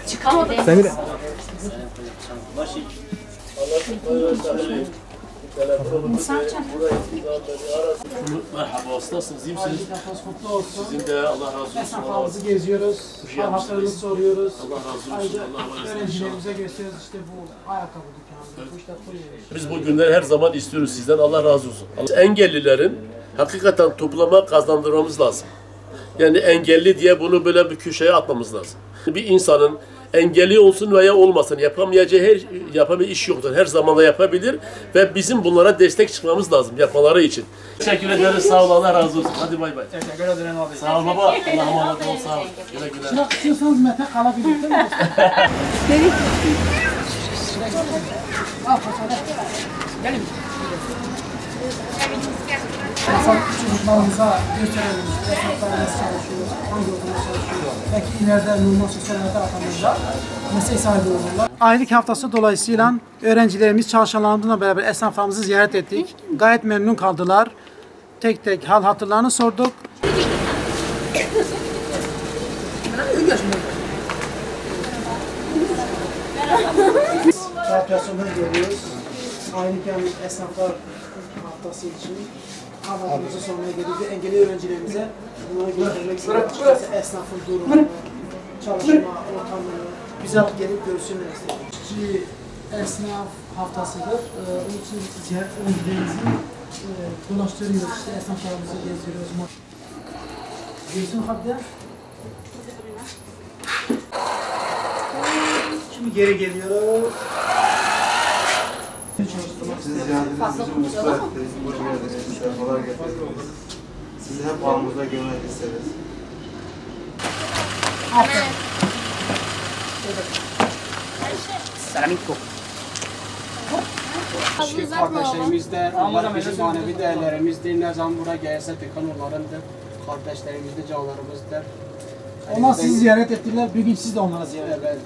Çıkamadı. Seni de. Merhaba, nasılsınız? İyi misiniz? Kutlu olsun. Sizin de Allah razı olsun. Esnaflarımızı geziyoruz. Hatırını soruyoruz. Allah razı olsun. Ayrıca Allah razı olsun. öğrencilerimize gösteriyoruz işte bu ayakkabı dükkanı. Bu işte koyuyoruz. Biz bu günleri her zaman istiyoruz sizden. Allah razı olsun. Engellilerin hakikaten topluma kazandırmamız lazım. Yani engelli diye bunu böyle bir köşeye atmamız lazım. Bir insanın engelli olsun veya olmasın yapamayacağı iş yoktur. Her zaman da yapabilir ve bizim bunlara destek çıkmamız lazım yapmaları için. Teşekkür ederiz. Sağ ol. Allah razı olsun. Hadi bay bay. Teşekkür ederim abi. Sağ ol baba. Allah'a emanet ol. Sağ ol. Güle güle. Çırak istiyorsanız Mete kalabilir değil mi? Gelin. Esnaf çocuklarımıza gösterelim. Esnaflarımız çalışıyor. Hangi okulda çalışıyor? Belki ileride normal sosyal hayata atanırlar. Meslek sahibi olurlar. Aylık haftası dolayısıyla öğrencilerimiz çalışanlarımızla beraber esnaflarımızı ziyaret ettik. Gayet memnun kaldılar. Tek tek hal hatırlarını sorduk. Rahatsızlığı görüyoruz. Aylık yani esnaflar haftası için haftası sonuna geldi. Engelli öğrencilerimize bunları göstermek istedik. Açıkçası esnafın durumunu, çalışma ortamını bizzat gelip görsünler istedik. İşçi esnaf haftasıdır. Onun için ziyaret öğrencilerimizi dolaştırıyoruz. İşte esnaflarımızı geziyoruz. Gözün habber. Şimdi geri geliyoruz. Siz geldiniz, bizi mutlu ettiniz, hoş geldiniz, sefalar getirdiniz. Sizi hep aramızda görmek isteriz. Eski kardeşlerimizdir, onlar bizim manevi değerlerimizdir. Ne zaman buraya gelse tıkan onlarındır. Kardeşlerimizdir, canlarımızdır. Onlar sizi ziyaret ettiler, bugün siz de onlara ziyaret edin. Evet.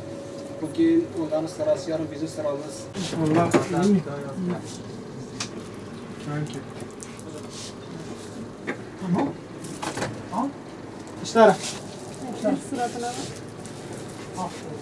Bugün onların sırası, yarın bizim sıramız. İnşallah. İyi mi? Tamam. Al. İşler. Sıratına bak. Aferin.